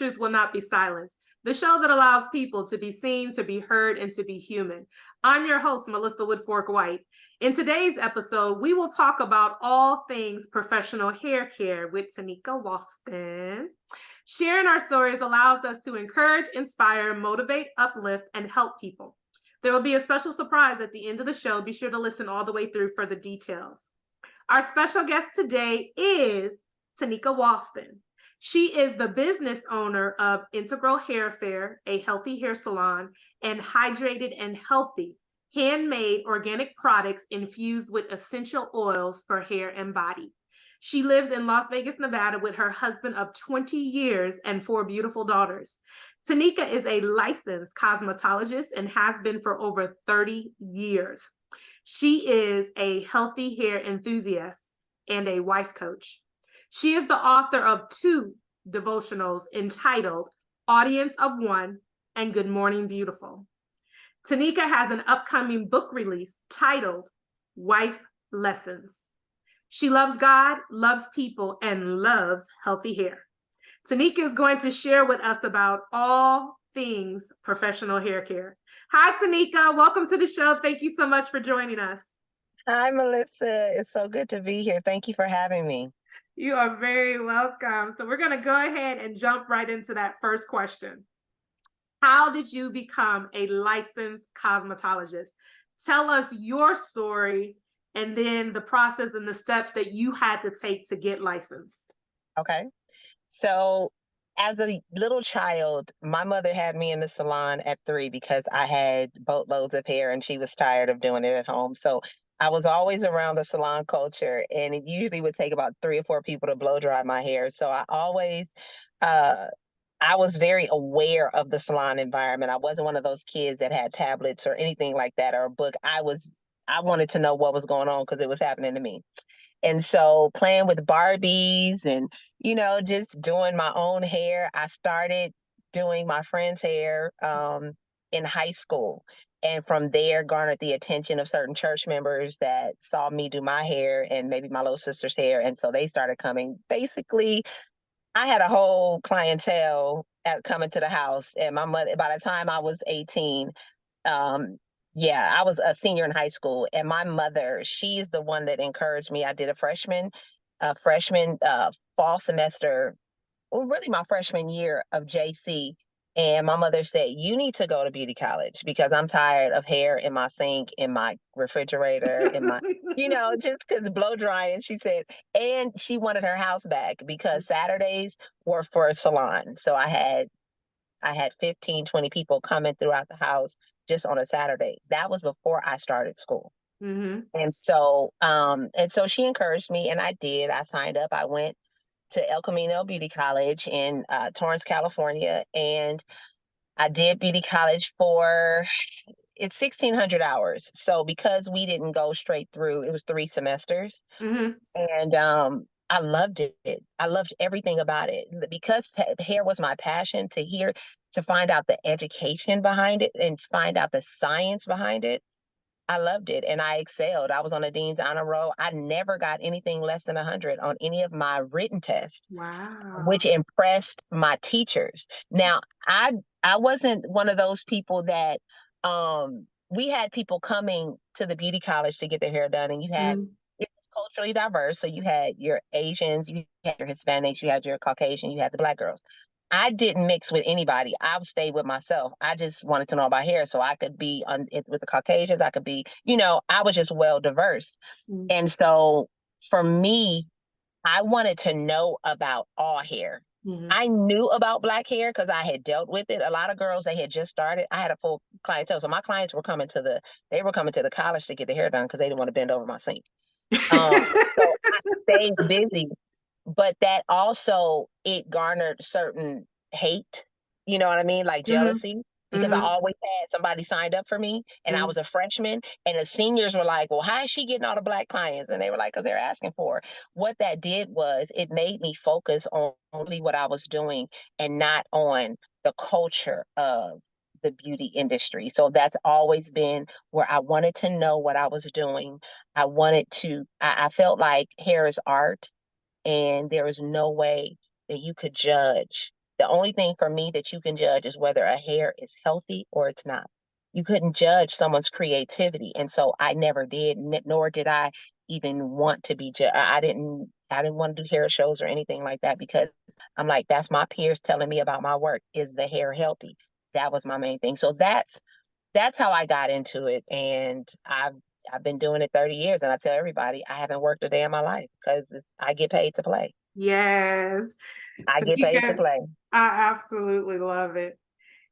truth will not be silenced. The show that allows people to be seen, to be heard, and to be human. I'm your host, Melissa Woodfork White. In today's episode, we will talk about all things professional hair care with Taneka Walston. Sharing our stories allows us to encourage, inspire, motivate, uplift, and help people. There will be a special surprise at the end of the show. Be sure to listen all the way through for the details. Our special guest today is Taneka Walston. She is the business owner of Integral Hair Fair, a healthy hair salon, and Hydrated and Healthy, handmade organic products infused with essential oils for hair and body. She lives in Las Vegas, Nevada with her husband of 20 years and 4 beautiful daughters. Taneka is a licensed cosmetologist and has been for over 30 years. She is a healthy hair enthusiast and a wife coach. She is the author of 2 devotionals entitled Audience of One and Good Morning Beautiful. Taneka has an upcoming book release titled Wife Lessons. She loves God, loves people, and loves healthy hair. Taneka is going to share with us about all things professional hair care. Hi, Taneka. Welcome to the show. Thank you so much for joining us. Hi, Melissa. It's so good to be here. Thank you for having me. You are very welcome. So we're going to go ahead and jump right into that first question. How did you become a licensed cosmetologist? Tell us your story and then the process and the steps that you had to take to get licensed. Okay. So as a little child, my mother had me in the salon at 3 because I had boatloads of hair and she was tired of doing it at home. So I was always around the salon culture, and it usually would take about 3 or 4 people to blow dry my hair. So I was very aware of the salon environment. I wasn't one of those kids that had tablets or anything like that or a book. I wanted to know what was going on because it was happening to me. And so playing with Barbies and, just doing my own hair. I started doing my friend's hair in high school. And from there, garnered the attention of certain church members that saw me do my hair and maybe my little sister's hair. And so they started coming. Basically, I had a whole clientele coming to the house. And my mother, by the time I was 18, I was a senior in high school, and my mother, she's the one that encouraged me. I did a freshman fall semester, well, really my freshman year of JC. And my mother said, you need to go to beauty college because I'm tired of hair in my sink, in my refrigerator, in my, just because blow drying. She said, and she wanted her house back because Saturdays were for a salon. So I had 15, 20 people coming throughout the house just on a Saturday. That was before I started school. Mm-hmm. And so she encouraged me, and I did. I signed up. I went to El Camino Beauty College in Torrance, California, and I did beauty college it's 1,600 hours. So because we didn't go straight through, it was 3 semesters. Mm-hmm. And I loved it. I loved everything about it because hair was my passion. To find out the education behind it and find out the science behind it. I loved it and I excelled. I was on a Dean's Honor Roll. I never got anything less than 100 on any of my written tests. Wow. Which impressed my teachers. Now, I wasn't one of those people that we had people coming to the beauty college to get their hair done, and it was culturally diverse. So you had your Asians, you had your Hispanics, you had your Caucasian, you had the Black girls. I didn't mix with anybody. I stayed with myself. I just wanted to know about hair so I could be with the Caucasians. I could be, I was just well diverse. Mm-hmm. And so for me, I wanted to know about all hair. Mm-hmm. I knew about Black hair because I had dealt with it. A lot of girls, they had just started. I had a full clientele. So my clients were coming to the college to get their hair done because they didn't want to bend over my sink. So I stayed busy. But that also, it garnered certain hate, you know what I mean? Like jealousy, because I always had somebody signed up for me and I was a freshman, and the seniors were like, well, how is she getting all the Black clients? And they were like, because they're asking for her. What that did was it made me focus on only what I was doing and not on the culture of the beauty industry. So that's always been where I wanted to know what I was doing. I felt like hair is art. And there is no way that you could judge The only thing for me that you can judge is whether a hair is healthy or it's not. You couldn't judge someone's creativity. And so I never did, nor did I even want to be judged. I didn't want to do hair shows or anything like that because I'm like, that's my peers telling me about my work. Is the hair healthy? That was my main thing. So that's how I got into it. And I've been doing it 30 years. And I tell everybody, I haven't worked a day in my life because I get paid to play. Yes. I get paid to Tamika, play. I absolutely love it.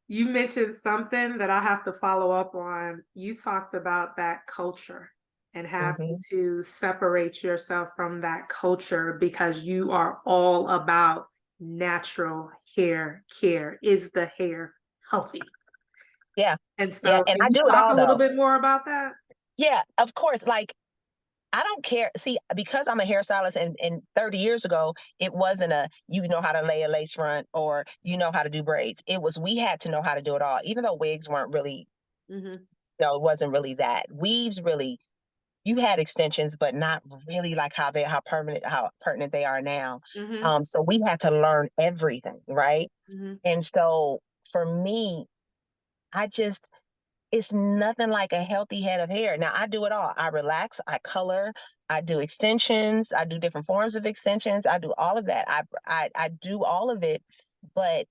You mentioned something that I have to follow up on. You talked about that culture and having Hmm. to separate yourself from that culture because you are all about natural hair care. Is the hair healthy? Yeah. And Yeah. so, And can I you do it talk all a little though. bit more about that? Yeah, of course. Like, I don't care. See, because I'm a hairstylist and 30 years ago, it wasn't you know how to lay a lace front or you know how to do braids. It was, we had to know how to do it all, even though wigs weren't really, Hmm. it wasn't really that. Weaves really, you had extensions, but not really like how pertinent they are now. Hmm. So we had to learn everything, right? Hmm. And so for me, I just, it's nothing like a healthy head of hair. Now I do it all. I relax, I color, I do extensions, I do different forms of extensions, I do all of that. I do all of it. But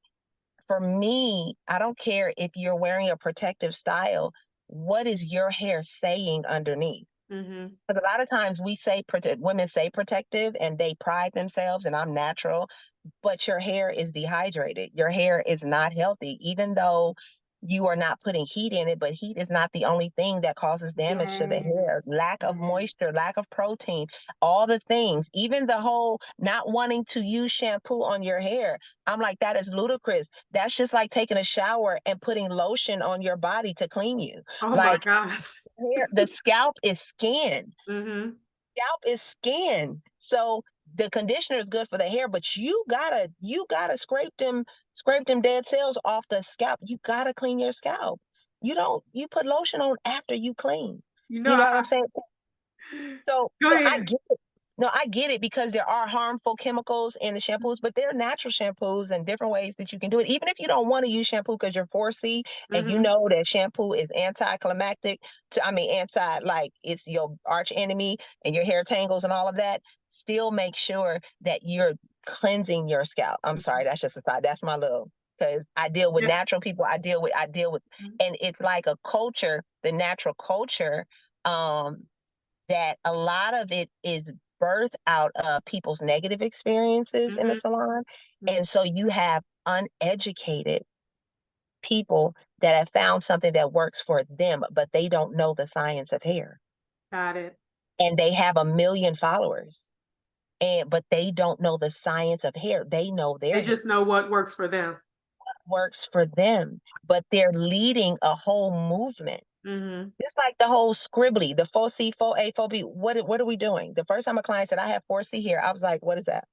for me, I don't care if you're wearing a protective style. What is your hair saying underneath? Hmm. Because a lot of times women say protective and they pride themselves, and I'm natural, but your hair is dehydrated. Your hair is not healthy, even though you are not putting heat in it, but heat is not the only thing that causes damage to the hair. Yes. Lack of Yes. moisture, lack of protein, all the things, even the whole not wanting to use shampoo on your hair. I'm like, that is ludicrous. That's just like taking a shower and putting lotion on your body to clean you. Oh my Like, gosh. the scalp is skin. Hmm. Scalp is skin. So the conditioner is good for the hair, but you gotta scrape them dead cells off the scalp. You gotta clean your scalp. You put lotion on after you clean. You know, You know what I'm saying? So go so I ahead. get it. No, I get it because there are harmful chemicals in the shampoos, but there are natural shampoos and different ways that you can do it. Even if you don't want to use shampoo because you're 4C and you Hmm. know that shampoo is anticlimactic anti, like, it's your arch enemy and your hair tangles and all of that, still make sure that you're cleansing your scalp. I'm sorry, that's just a thought. That's my little, because I deal with Yeah. natural people. I deal with, and it's like a culture, the natural culture. That a lot of it is birthed out of people's negative experiences in the Hmm. salon. And so you have uneducated people that have found something that works for them, but they don't know the science of hair. Got it. And they have 1 million followers. But they don't know the science of hair. They know their They hair just know what works for them. works for them, but they're leading a whole movement. Hmm. Just like the whole scribbly, the 4C, 4A, 4B. What are we doing? The first time a client said I have 4C here, I was like, what is that?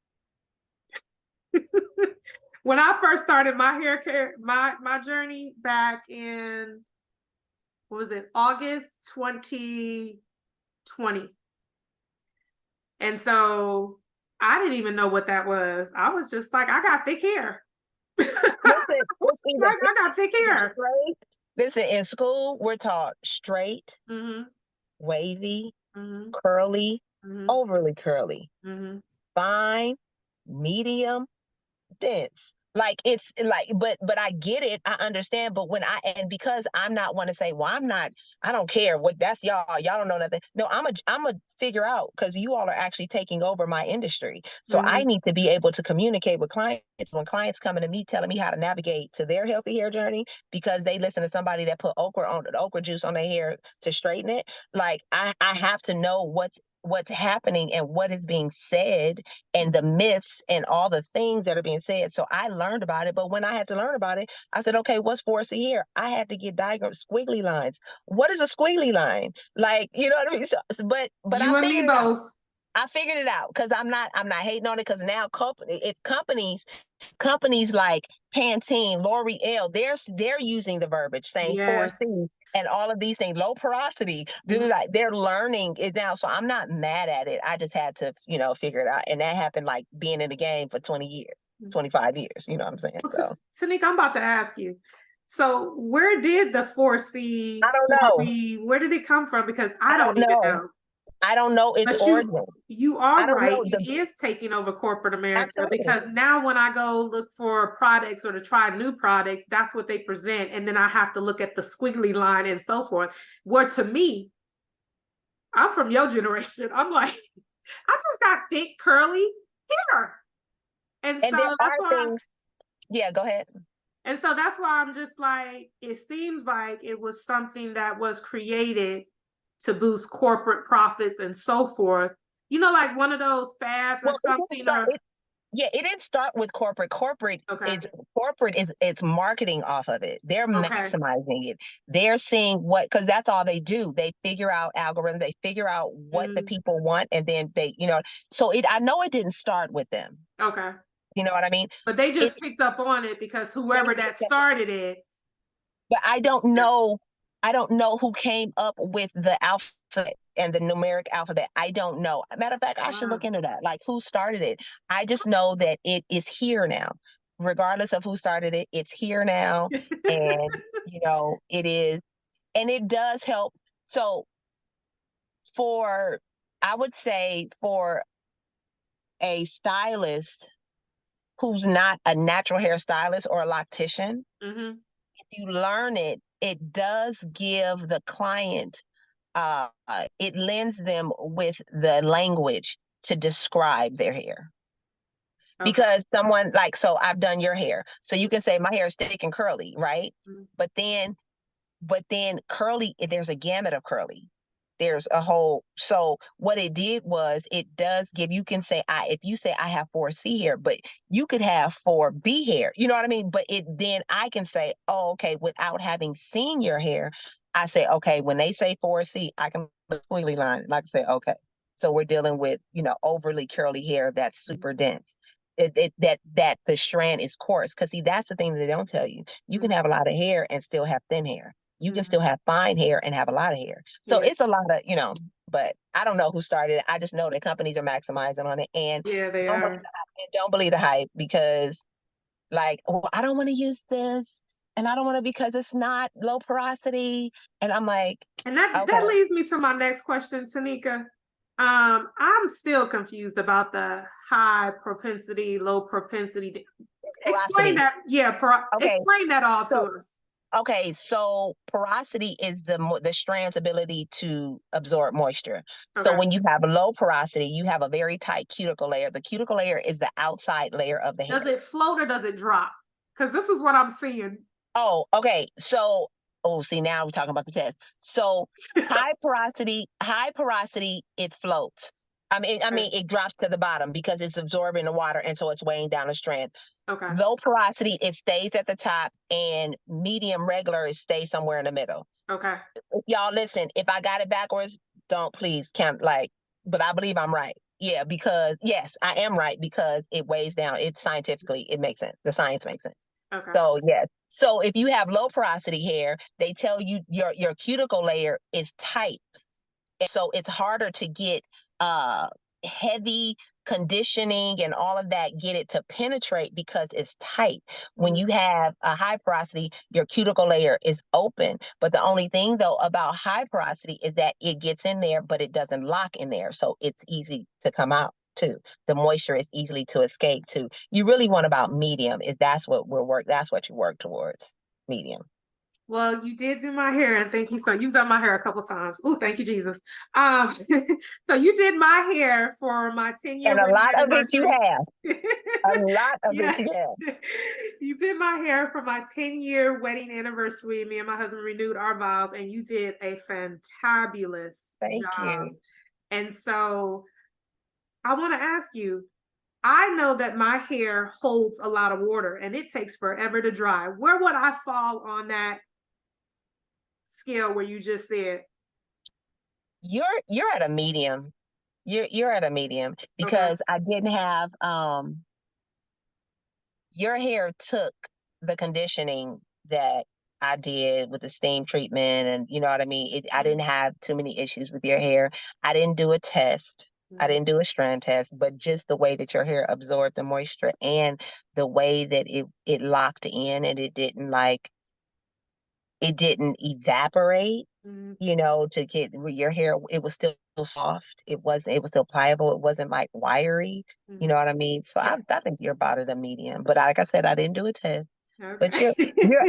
When I first started my hair care, my journey back in, what was it, August 2020. And so I didn't even know what that was. I was just like, I got thick hair. I Listen, was it's just either like, I got thick hair. straight. Listen, in school, we're taught straight, Hmm. wavy, Hmm. curly, Hmm. overly curly, Hmm. fine, medium, dense. Like, it's like, but I get it, I understand. But and because I'm not one to say, well, I don't care what, that's y'all don't know nothing. No, I'm a figure out, because you all are actually taking over my industry. So I Hmm. need to be able to communicate with clients when clients coming to me telling me how to navigate to their healthy hair journey because they listen to somebody that put okra juice on their hair to straighten it. Like, I have to know what's happening and what is being said and the myths and all the things that are being said. So I learned about it. But when I had to learn about it, I said, okay, what's 4C here? I had to get diagrams, squiggly lines. What is a squiggly line? Like, you know what I mean? But I You and me figured it out. both. I figured it out because I'm not hating on it, because now if companies like Pantene, L'Oreal, they're using the verbiage saying Yes. 4C and all of these things, low porosity. Mhm. They're learning it now. So I'm not mad at it. I just had to, figure it out. And that happened like being in the game for 20 years. 25 years. You know what I'm saying? Well, So Tanika, I'm about to ask you. So where did the 4C, I don't know. 4B, where did it come from? Because I I don't don't even know. know. I don't know its But origin. you are I don't right. know It the is taking over corporate America absolutely. because now when I go look for products or to try new products, that's what they present. And then I have to look at the squiggly line and so forth. Where to me, I'm from your generation. I'm like, I just got thick, curly hair. And so And there that's are why things. Yeah, go ahead. that's why I'm just like, it seems like it was something that was created to boost corporate profits and so forth. You know, like one of those fads or Well, it didn't something, start. or Yeah, it didn't start with corporate. okay, Corporate is it's marketing off of it. They're okay. maximizing it. They're seeing what because that's all they do. They figure out algorithms. They figure out what the Mm, people want, and then they, So I know it didn't start with them. okay. You know what I mean? But they just It's picked up on it because they whoever that picked up, started it, but I don't yeah. know. I don't know who came up with the alphabet and the numeric alphabet. I don't know. Matter of fact, I should Wow. look into that. Like who started it? I just know that it is here now. Regardless of who started it, it's here now. And it is, and it does help. So for I would say for a stylist who's not a natural hair stylist or a loctician, Mm-hmm. if you learn it, it does give the client it lends them with the language to describe their hair. Okay. Because someone like, so I've done your hair. So you can say my hair is thick and curly, right? Mm-hmm. But then curly, there's a gamut of curly. There's a whole, so what it did was it does give, you can say, if you say I have 4C hair, but you could have 4B hair, you know what I mean? But then I can say, oh, okay, without having seen your hair, I say, okay, when they say 4C, I can put a squiggly line and I can say, okay, so we're dealing with, overly curly hair that's super dense. That the strand is coarse. Because see, that's the thing that they don't tell you. You can have a lot of hair and still have thin hair. You can Mm-hmm. still have fine hair and have a lot of hair. So Yeah. it's a lot of, but I don't know who started it. I just know that companies are maximizing on it. And Yeah, they don't believe are. the hype, and don't believe the hype because like, oh, I don't want to use this. And I don't want to because it's not low porosity. And I'm like, And that okay, leads me to my next question, Tanika. I'm still confused about the high propensity, low propensity. Explain porosity. that. Yeah, Okay. explain that all to So us. Okay, so porosity is the strand's ability to absorb moisture. So Okay. when you have low porosity, you have a very tight cuticle layer. The cuticle layer is the outside layer of the Does hair. it float or does it drop? Because this is what I'm seeing. Oh, okay. So, see, now we're talking about the test. So high porosity, it floats. Okay. It drops to the bottom because it's absorbing the water, and so it's weighing down the strand. Okay. Low porosity, it stays at the top, and medium regular, it stays somewhere in the middle. Okay. Y'all listen, if I got it backwards, don't please count but I believe I'm right. Yeah, because yes, I am right because it weighs down. It scientifically, it makes sense. The science makes sense. Okay. So yes. So if you have low porosity hair, they tell you your cuticle layer is tight. And so it's harder to get heavy conditioning and all of that, get it to penetrate because it's tight. When Mhm. you have a high porosity, your cuticle layer is open. But the only thing though about high porosity is that it gets in there, but it doesn't lock in there. So it's easy to come out too. The moisture is easily to escape too. You really want about medium, is that's what you work towards. Medium. Well, you did do my hair, and thank you. So you've done my hair a couple times. Oh, thank you, Jesus. So you did my hair for my 10-year And a wedding lot of it you anniversary. have. A lot of it Yes. you have. You did my hair for my 10-year wedding anniversary. Me and my husband renewed our vows, and you did a fantabulous Thank job. you. And so I want to ask you, I know that my hair holds a lot of water and it takes forever to dry. Where would I fall on that scale where you just said, You're at a medium. You're at a medium okay, because I didn't have your hair took the conditioning that I did with the steam treatment, and you know what I mean? I didn't have too many issues with your hair. I didn't do a test. I didn't do a strand test, but just the way that your hair absorbed the moisture and the way that it locked in and it didn't evaporate, Mm-hmm. to get your hair, it was still soft. It was still pliable. It wasn't like wiry. You Mm-hmm. know what I mean? So Yeah. I think you're about at a medium. But like I said, I didn't do a test. But Okay.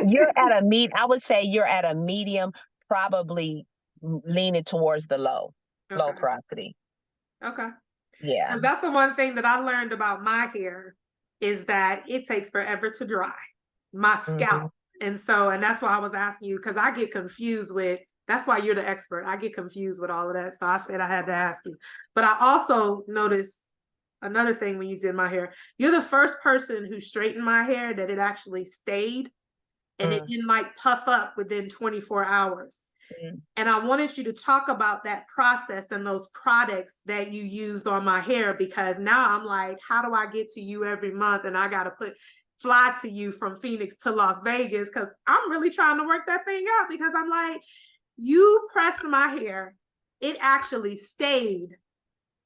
you're at a I would say you're at a medium, probably leaning towards the low Okay. porosity. Okay. Yeah. Because that's the one thing that I learned about my hair is that it takes forever to dry, my Hmm. scalp. And that's why I was asking you, because I get confused with, that's why you're the expert. I get confused with all of that. So I said I had to ask you. But I also noticed another thing when you did my hair. You're the first person who straightened my hair that it actually stayed and it Mm-hmm. didn't like puff up within 24 hours. And I wanted you to talk about that process and those products that you used on my hair, because now I'm like, how do I get to you every month? And I got to fly to you from Phoenix to Las Vegas, because I'm really trying to work that thing out, because I'm like, you pressed my hair. It actually stayed.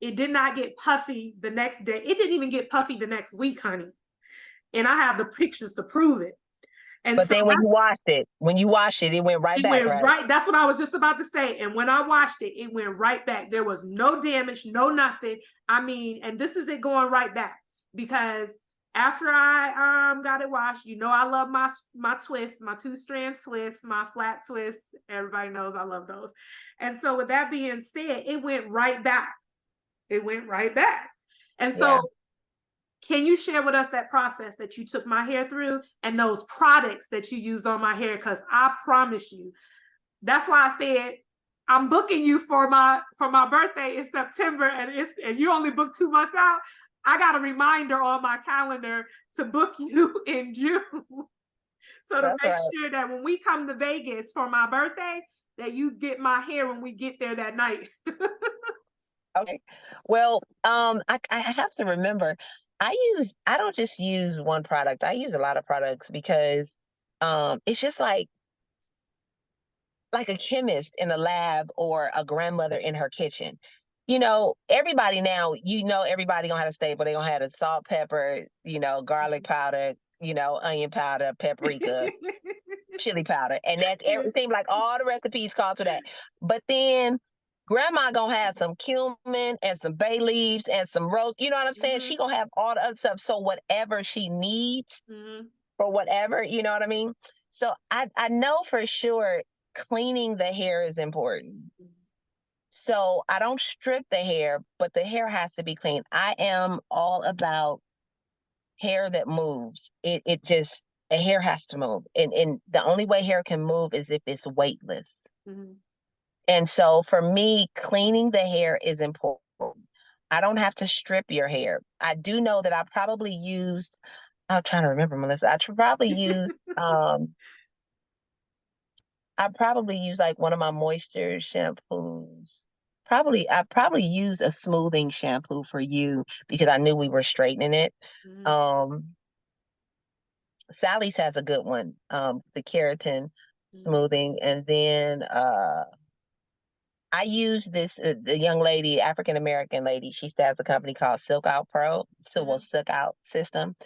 It did not get puffy the next day. It didn't even get puffy the next week, honey. And I have the pictures to prove it. And But so then when you washed it, it went right it back, went right? right. That's what I was just about to say. And when I washed it, it went right back. There was no damage, no nothing. I mean, and this is it going right back, because after I got it washed, I love my twists, my 2-strand twists, my flat twists. Everybody knows I love those. And so with that being said, it went right back. It went right back. And Yeah. so can you share with us that process that you took my hair through and those products that you used on my hair? Because I promise you, that's why I said I'm booking you for my birthday in September, and you only booked 2 months out. I got a reminder on my calendar to book you in June. So to That's make right. sure that when we come to Vegas for my birthday, that you get my hair when we get there that night. Okay. Well, I have to remember, I don't just use one product. I use a lot of products because it's just like a chemist in a lab or a grandmother in her kitchen. Everybody now, everybody gonna have a staple. They gonna have the salt, pepper, garlic powder, onion powder, paprika, chili powder, and that's Yeah. everything. Like all the recipes call to that. But then grandma gonna have some cumin and some bay leaves and some rose. You know what I'm saying? Mm-hmm. She gonna have all the other stuff. So whatever she needs Mm-hmm. for whatever, you know what I mean? So I know for sure cleaning the hair is important. So I don't strip the hair, but the hair has to be clean. I am all about hair that moves. It just a hair has to move. And the only way hair can move is if it's weightless. Mm-hmm. And so for me, cleaning the hair is important. I don't have to strip your hair. I do know that I'm trying to remember, Melissa. I probably used like one of my moisture shampoos. I probably used a smoothing shampoo for you because I knew we were straightening it. Mm-hmm. Um, Sally's has a good one, the keratin Mm-hmm. smoothing. And then I use the young lady, African American lady. She has a company called Silk Out Pro, Mm-hmm. Silk Out System.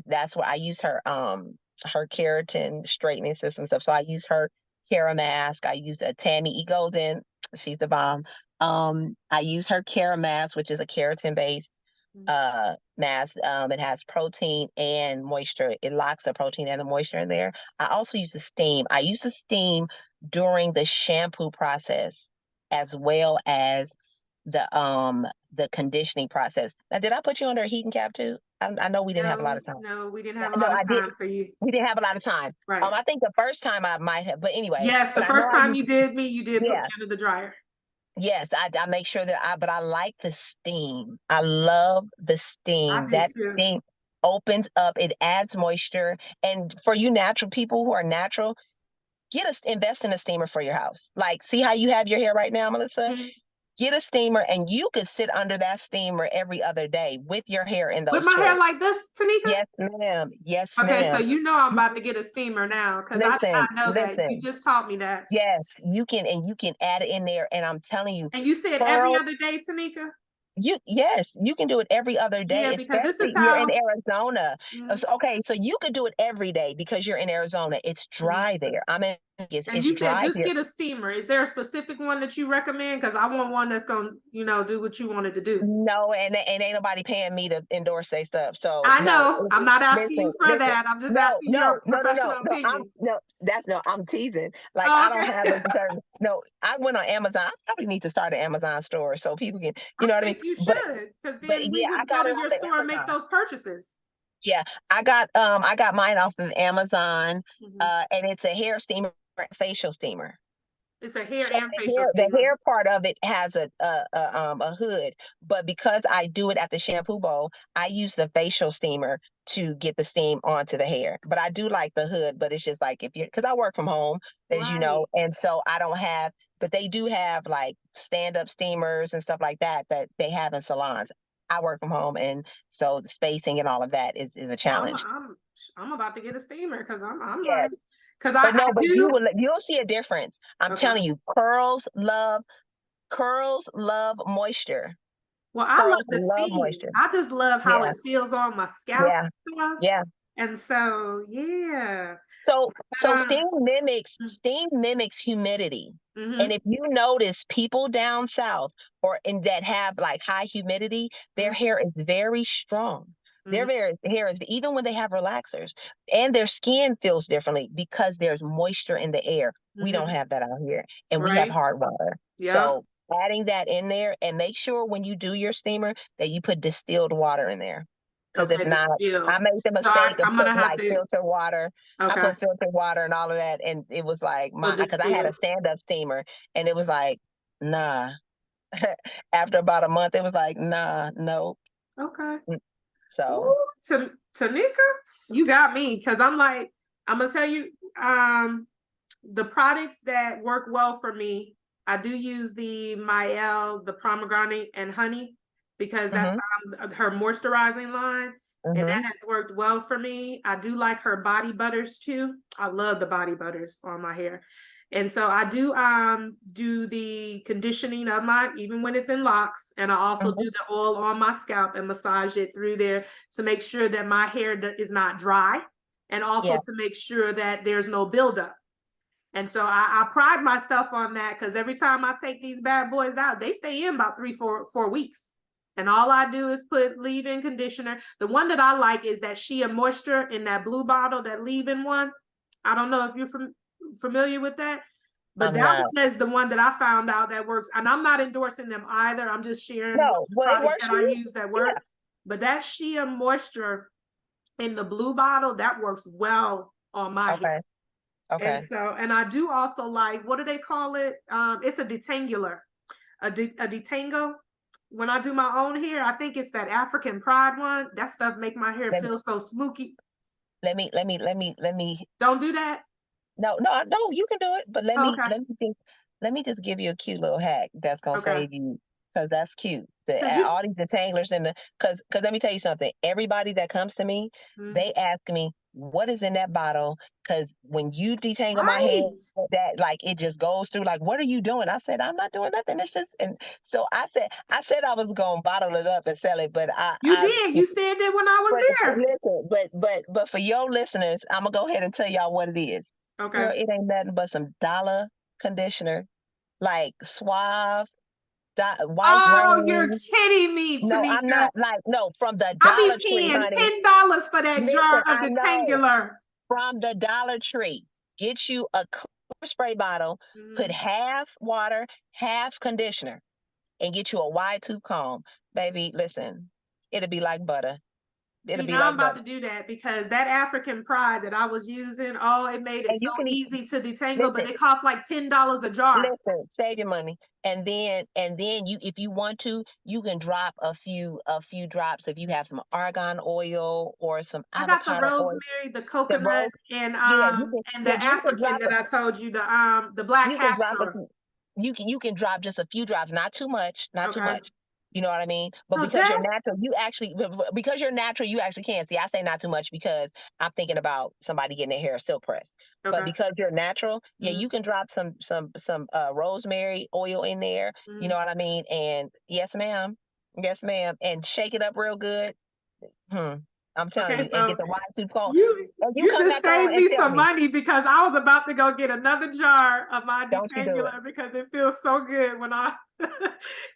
That's where I use her keratin straightening system stuff. So I use her Kera mask. I use a Tammy E Golden. She's the bomb. I use her Kera mask, which is a keratin based mask. It has protein and moisture. It locks the protein and the moisture in there. I also use the steam. I use the steam during the shampoo process as well as the conditioning process. Now, did I put you under a heating cap too? I know we didn't have a lot No, of time. no, we didn't have a No, lot of I did. time. So you, We didn't have a lot of time. right. I think the first time I might have, but anyway, Yes, the but I know first I time used, you did put me yeah, under the dryer. yes, I make sure but I like the steam. I love the I steam. do That too. steam opens up, it adds moisture. And for you natural people who are natural, invest in a steamer for your house. Like, see how you have your hair right now, Melissa? Mhm. Get a steamer and you could sit under that steamer every other day with your hair in With those my hair twists. like this, Tanika? Yes, ma'am. Yes, Okay, so ma'am. I'm about to get a steamer now, because I did Listen, not know that. You listen. just taught me that. Yes, you can, and you can add it in there. And I'm telling you, And you said every curl. other day, Tanika? Yes, you can do it every other Yeah, day, because this is especially you're in how. Arizona. Mhm, Okay, so you could do it every day because you're in Arizona. It's mhm. dry there. I mean, And it's you said dry just here. get a steamer. Is there a specific one that you recommend? Because I want one that's gonna, do what you wanted to do. No, and ain't nobody paying me to endorse their stuff. So I no, know. I'm not asking listen, you for listen. that. I'm just No, asking no, your no, no, no, professional no. opinion. I'm teasing. Like Oh, I don't have okay. a certain. No, I went on Amazon. I probably need to start an Amazon store so people can, I you know what I mean. think you But should, because but then we yeah, I would go got to it off your of store and make Amazon. those purchases. Yeah, I got mine off of Amazon, Mhm. and it's a hair steamer, facial steamer. It's a hair So and facial the steamer. hair part of it has a hood, but because I do it at the shampoo bowl, I use the facial steamer to get the steam onto the hair. But I do like the hood, but it's just like if you're because I work from home, as you know, Right. and so I don't have, but they do have like stand-up steamers and stuff like that that they have in salons. I work from home, and so the spacing and all of that is a I'm challenge. I'm I'm about to get a steamer because I'm Yeah, like, because but I no, but do. you'll see a difference. I'm Okay. telling you, curls love moisture. Well, I love Curls the love steam. moisture. I just love how Yeah, it feels on my scalp yeah, and stuff. yeah. And so, yeah. So Uh, steam mimics humidity. And mm-hmm, if you notice people down south or in that have like high humidity, their mm-hmm, hair is very strong. Their mm-hmm, hair is even when they have relaxers, and their skin feels differently because there's moisture in the air. We don't mm-hmm. have that out here, and we have Right. hard water. Yep. So adding that in there, and make sure when you do your steamer that you put distilled water in there. Because if Okay. not, I Distilled. made the So mistake of I'm gonna putting have like to. filter water. I Okay. put filtered water and all of that, and it was like So because I had a distilled. stand-up steamer, and it was like, nah. After about a month, it was like, nah, no. Okay. Mm. So, Ooh, Tanika, you got me because I'm like, I'm gonna tell you, the products that work well for me. I do use the Mael, the pomegranate and honey, because that's hmm her moisturizing line, and that hmm has worked well for me. I do like her body butters too. I love the body butters on my hair. And so I do the conditioning of my, even when it's in locks, and I also hmm do the oil on my scalp and massage it through there to make sure that my hair is not dry, and also yeah, to make sure that there's no buildup. And so I pride myself on that, because every time I take these bad boys out, they stay in about 3, 4 weeks. And all I do is put leave-in conditioner. The one that I like is that Shea Moisture in that blue bottle, that leave-in one. I don't know if you're familiar with that, but I'm that not. one is the one that I found out that works. And I'm not endorsing them either. I'm just sharing No, well, it products works that for I you. use that Yeah. work. But that Shea Moisture in the blue bottle, that works well on my hair. Okay. And Okay. so, and I do also like, what do they call it? It's a detangular, a detangle. When I do my own hair, I think it's that African Pride one. That stuff make my hair Let, feel so spooky. let me. Don't do that. No, no, no. You can do it, but Oh, okay. let me just give you a cute little hack that's gonna Okay. save you because that's cute. The Cause you, all these detanglers in the because let me tell you something. Everybody that comes to me, mm, they ask me what is in that bottle because when you detangle my hair, right. that like it just goes through. Like, what are you doing? I said I'm not doing nothing. It's just and so I said I was gonna bottle it up and sell it, but You did. You said that when I was but there. listen, but for your listeners, I'm gonna go ahead and tell y'all what it is. Girl, Okay. it ain't nothing but some dollar conditioner, like Suave, White Oh, you're Rain. kidding me, No, I'm Tanika. not like no from the I Dollar be Tree, paying honey. $10 for that jar Listen, of I know detangular. from the Dollar Tree. Get you a clear spray bottle, put Mm-hmm. half water, half conditioner, and get you a wide tooth comb, baby. Listen, it'll be like butter. It'll See, be now I'm like about butter, to do that, because that African Pride that I was using, oh, it made it and so you can easy to detangle, but listen. it costs like $10 a jar. Listen, save your money. And then you if you want to, you can drop a few drops if you have some argan oil or some I got the avocado oil. rosemary, the The coconut, rose, yeah, and the yeah, you can African drop that I told you, the black you can drop castor. you can drop just a few drops, not too much, not too Okay. much. You know what I mean? But So that, because you're natural, you actually can. See, I say not too much because I'm thinking about somebody getting their hair silk pressed. But okay. because you're natural, yeah, Mm-hmm. you can drop some rosemary oil in there. You know Mm-hmm. what I mean? And yes, ma'am. Yes, ma'am. And shake it up real good. Hmm. I'm telling Okay, you, and get so the Y2 comb. you And you you come just back on saved and me tell some me, money because I was about to go get another jar of my don't you do it. detangler because it feels so good when I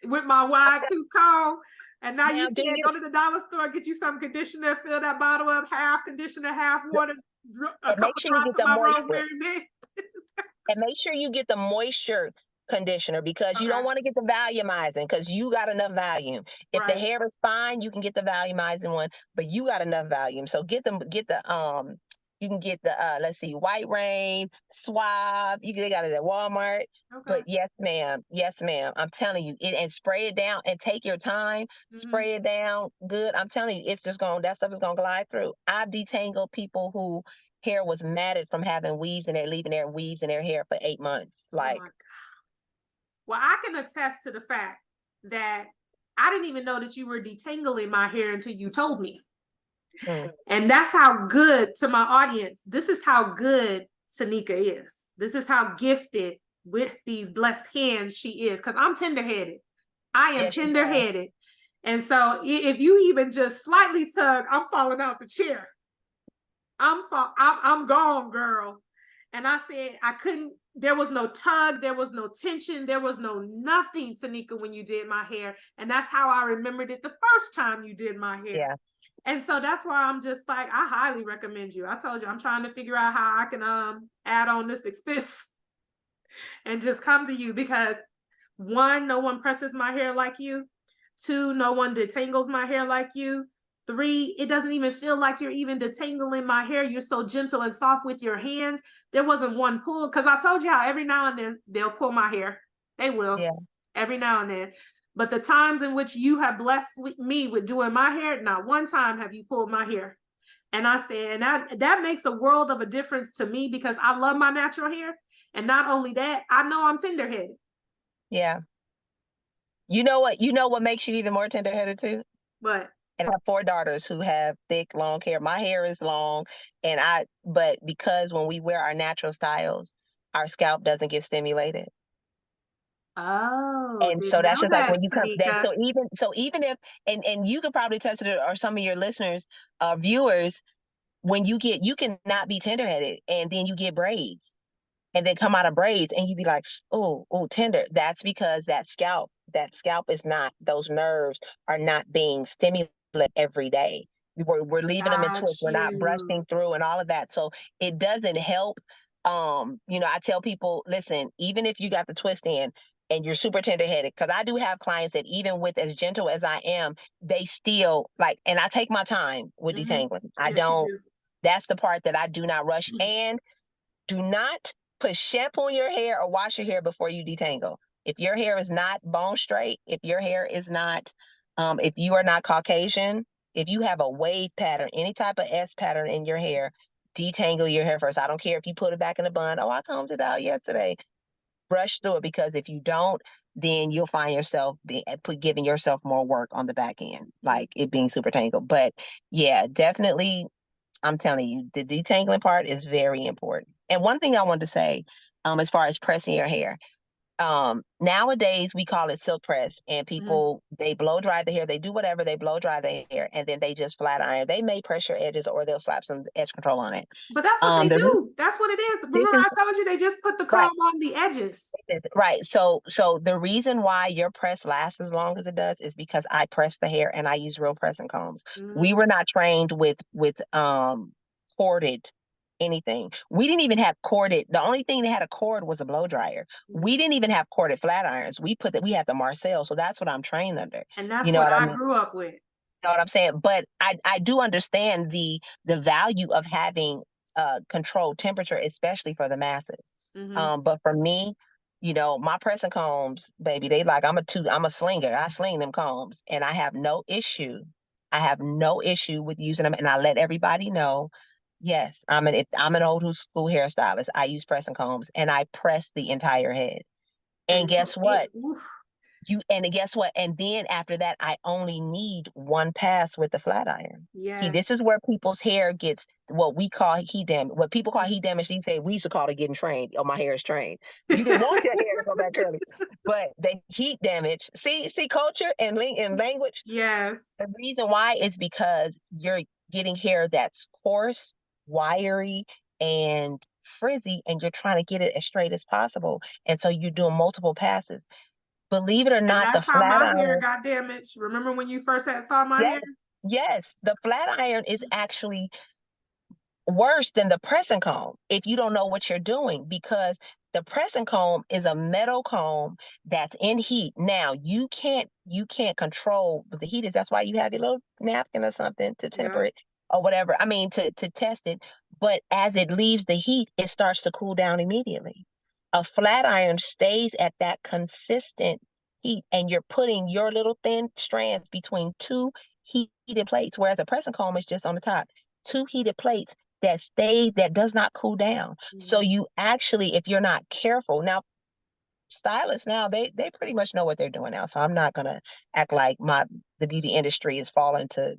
with my Y2 comb. And now you Now, do said you go to the dollar store, get you some conditioner, fill that bottle up, half conditioner, half water, a and make couple sure you drops get of the my moisture. rosemary mint. And make sure you get the moisture conditioner because you don't Okay, want to get the volumizing because you got enough volume. If the right. hair is fine, you can get the volumizing one, but you got enough volume. So get the you can get the let's see, White Rain, Suave. They got it at Walmart. Okay. But yes, ma'am. Yes, ma'am. I'm telling you, and spray it down and take your time. Hmm. Spray it down good. I'm telling you, it's just that stuff is gonna glide through. I've detangled people who hair was matted from having weaves and they're leaving their weaves in their hair for 8 months. Oh my. Like, Well, I can attest to the fact that I didn't even know that you were detangling my hair until you told me. mm, And that's how good, to my audience, this is how good Taneka is. This is how gifted with these blessed hands she is. Because I'm tender-headed. I am yes, you are. tender-headed. And so if you even just slightly tug, I'm falling out the chair. I'm gone, girl. And I said I couldn't. There was no tug. There was no tension. There was no nothing, Taneka, when you did my hair. And that's how I remembered it the first time you did my hair. Yeah. And so that's why I'm just like, I highly recommend you. I told you I'm trying to figure out how I can add on this expense and just come to you because one, no one presses my hair like you. Two, no one detangles my hair like you. Three, it doesn't even feel like you're even detangling my hair. You're so gentle and soft with your hands. There wasn't one pull because I told you how every now and then they'll pull my hair. They will, Yeah. every now and then. But the times in which you have blessed me with doing my hair, not one time have you pulled my hair. And I said, and that makes a world of a difference to me because I love my natural hair. And not only that, I know I'm tender-headed. Yeah. You know what makes you even more tender-headed too? But And I have 4 daughters who have thick, long hair. My hair is long, but because when we wear our natural styles, our scalp doesn't get stimulated. oh, And didn't so that's know just like that, when you come that Taneka. so even if and you could probably test it or some of your listeners, viewers, when you can not be tender-headed and then you get braids and they come out of braids and you be like, oh, tender. That's because that scalp is not, those nerves are not being stimulated every day. We're leaving them in Got twist. We're not you. brushing through and all of that. So it doesn't help. I tell people, listen, even if you got the twist in and you're super tender headed, because I do have clients that even with as gentle as I am, they still like, and I take my time with Hmm. detangling. I Yes, you don't, do. that's the part that I do not rush. And do not put shampoo in your hair or wash your hair before you detangle. If your hair is not bone straight, if your hair is not, if you are not Caucasian, if you have a wave pattern, any type of S pattern in your hair, detangle your hair first. I don't care if you put it back in a bun. Oh, I combed it out yesterday. Brush through it because if you don't, then you'll find yourself giving yourself more work on the back end, like it being super tangled. But yeah, definitely I'm telling you, the detangling part is very important. And one thing I wanted to say, as far as pressing your hair, nowadays we call it silk press, and Hmm. people they blow dry the hair, they do whatever, they blow dry the hair, and then they just flat iron. They may press your edges, or they'll slap some edge control on it. But that's what they The do. That's what it is. this Remember, is I told you they just put the right. comb on the edges. Right. So the reason why your press lasts as long as it does is because I press the hair and I use real pressing combs. We Hmm. were not trained with corded anything. We didn't even have corded. The only thing that had a cord was a blow dryer. We didn't even have corded flat irons. We had the Marcel. So that's what I'm trained under. And You that's know what what I I mean? grew up with. Know what I'm saying? But I do understand the value of having controlled temperature, especially for the masses. Hmm. But for me, my pressing combs, baby, they like I'm a slinger. I sling them combs, and I have no issue. I have no issue with using them, and I let everybody know. Yes, I'm an old school hairstylist. I use pressing combs, and I press the entire head. And And guess it, what? oof. And guess what? And then after that, I only need one pass with the flat iron. See, this Yes. is where people's hair gets what we call heat damage. What people call heat damage, you say we used to call it getting trained. Oh, my hair is trained. You didn't want your hair to go back curly, but the heat damage. See, culture and language. Yes. The reason why is because you're getting hair that's coarse, wiry, and frizzy, and you're trying to get it as straight as possible. And so you're doing multiple passes. Believe it or And not, the that's how flat my hair iron, got damaged. Remember when you first saw my yes, hair? yes, the flat iron is actually worse than the pressing comb if you don't know what you're doing, because the pressing comb is a metal comb that's in heat. Now you can't control what the heat is. That's why you have your little napkin or something to temper Yeah. it or whatever. I mean to test it. But as it leaves the heat, it starts to cool down immediately. A flat iron stays at that consistent heat, and you're putting your little thin strands between two heated plates, whereas a pressing comb is just on the top. Two heated plates that does not cool down. So Mhm. you actually, if you're not careful, now stylists now they pretty much know what they're doing now. So I'm not gonna act like the beauty industry is falling to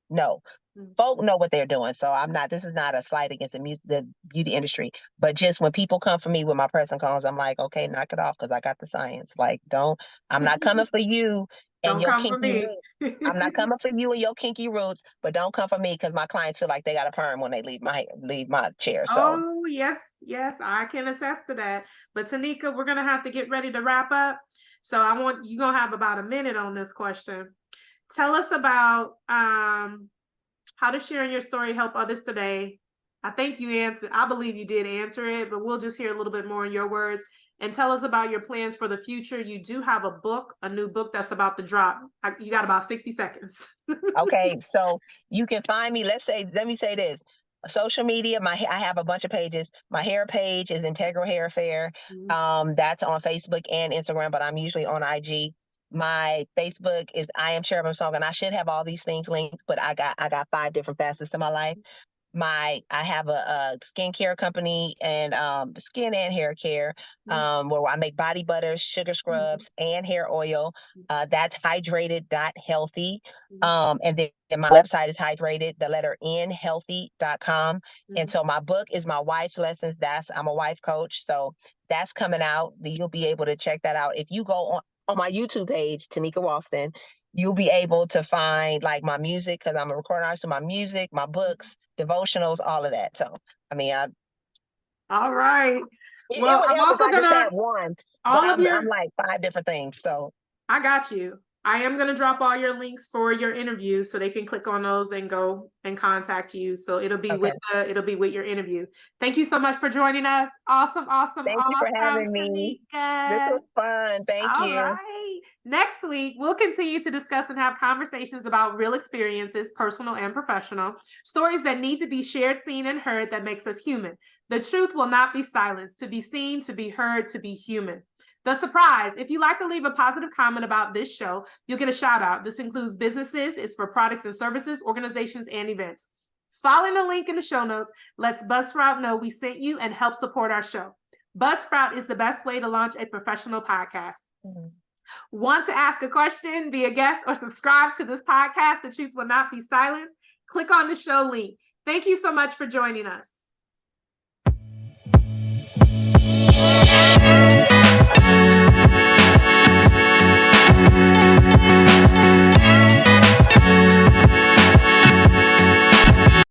no. Mhm. Folk know what they're doing. So this is not a slight against the beauty industry. But just when people come for me with my pressing combs, I'm like, okay, knock it off because I got the science. Like, I'm not coming for you and Don't your come for kinky me. roots. I'm not coming for you and your kinky roots, but don't come for me because my clients feel like they got a perm when they leave my chair. So Oh, yes, yes, I can attest to that. But Taneka, we're gonna have to get ready to wrap up. So I want you gonna have about a minute on this question. Tell us about how does sharing your story help others today? I think you answered, I believe you did answer it, but we'll just hear a little bit more in your words. And tell us about your plans for the future. You do have a new book that's about to drop. You got about 60 seconds. okay, so you can find me. Let me say this. Social media, I have a bunch of pages. My hair page is Integral Hair Affair. That's on Facebook and Instagram, but I'm usually on IG. My Facebook is I am Cherubim Song, and I should have all these things linked, but I got 5 different facets to my life. I have a skincare company and skin and hair care where I make body butters, sugar scrubs, and hair oil. That's hydrated.healthy. And then my website is hydrated, the letter N, healthy.com. And so my book is my wife's lessons. I'm a wife coach. So that's coming out. You'll be able to check that out. If you go on my YouTube page, Taneka Ralston, you'll be able to find like my music because I'm a recording artist. So my music, my books, devotionals, all of that. So I mean, All right. it Well, would I'm help if also I just gonna had one, but all of I'm your like 5 different things. So I got you. I am going to drop all your links for your interview so they can click on those and go and contact you. So it'll be okay. with your interview. Thank you so much for joining us. Awesome, awesome, Thank you for awesome, having me. This Tanika. was fun. Thank All you. right. Next week, we'll continue to discuss and have conversations about real experiences, personal and professional, stories that need to be shared, seen, and heard that makes us human. The truth will not be silenced, to be seen, to be heard, to be human. The surprise, if you like to leave a positive comment about this show, you'll get a shout out. This includes businesses, it's for products and services, organizations, and events. Following the link in the show notes lets Buzzsprout know we sent you and help support our show. Buzzsprout is the best way to launch a professional podcast. Want to ask a question, be a guest, or subscribe to this podcast, The Truth Will Not Be Silenced? Click on the show link. Thank you so much for joining us.